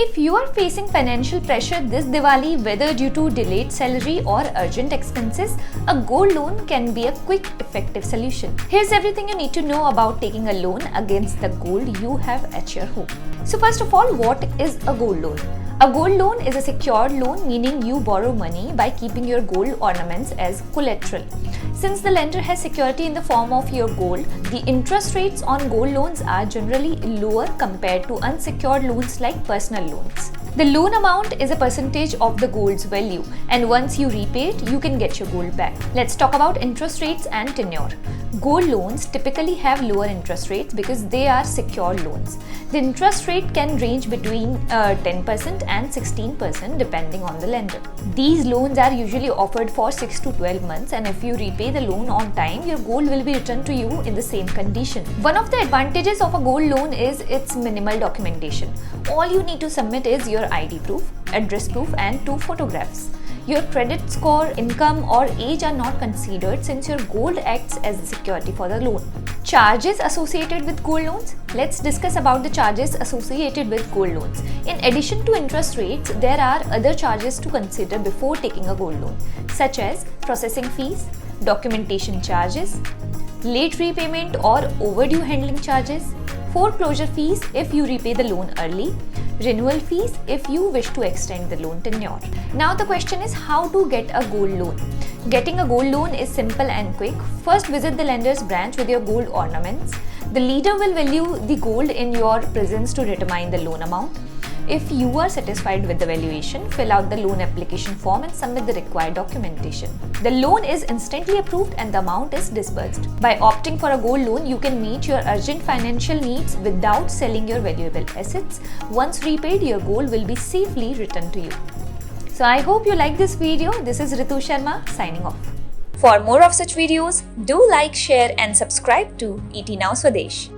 If you are facing financial pressure this Diwali, whether due to delayed salary or urgent expenses, a gold loan can be a quick, effective solution. Here's everything you need to know about taking a loan against the gold you have at your home. So first of all, what is a gold loan? A gold loan is a secured loan, meaning you borrow money by keeping your gold ornaments as collateral. Since the lender has security in the form of your gold, the interest rates on gold loans are generally lower compared to unsecured loans like personal loans. The loan amount is a percentage of the gold's value, and once you repay it, you can get your gold back. Let's talk about interest rates and tenure. Gold loans typically have lower interest rates because they are secured loans. The interest rate can range between 10% and 16% depending on the lender. These loans are usually offered for 6 to 12 months, and if you repay the loan on time, your gold will be returned to you in the same condition. One of the advantages of a gold loan is its minimal documentation. All you need to submit is your ID proof, address proof, and 2 photographs. Your credit score, income, or age are not considered since your gold acts as security for the loan. Charges associated with gold loans. Let's discuss about the charges associated with gold loans. In addition to interest rates, there are other charges to consider before taking a gold loan, such as processing fees, documentation charges, late repayment or overdue handling charges, foreclosure fees if you repay the loan early, renewal fees if you wish to extend the loan tenure. Now the question is how to get a gold loan. Getting a gold loan is simple and quick. First, visit the lender's branch with your gold ornaments. The leader will value the gold in your presence to determine the loan amount. If you are satisfied with the valuation, fill out the loan application form and submit the required documentation. The loan is instantly approved and the amount is disbursed. By opting for a gold loan, you can meet your urgent financial needs without selling your valuable assets. Once repaid, your gold will be safely returned to you. So I hope you like this video. This is Ritu Sharma signing off. For more of such videos, do like, share and subscribe to ET Now Swadesh.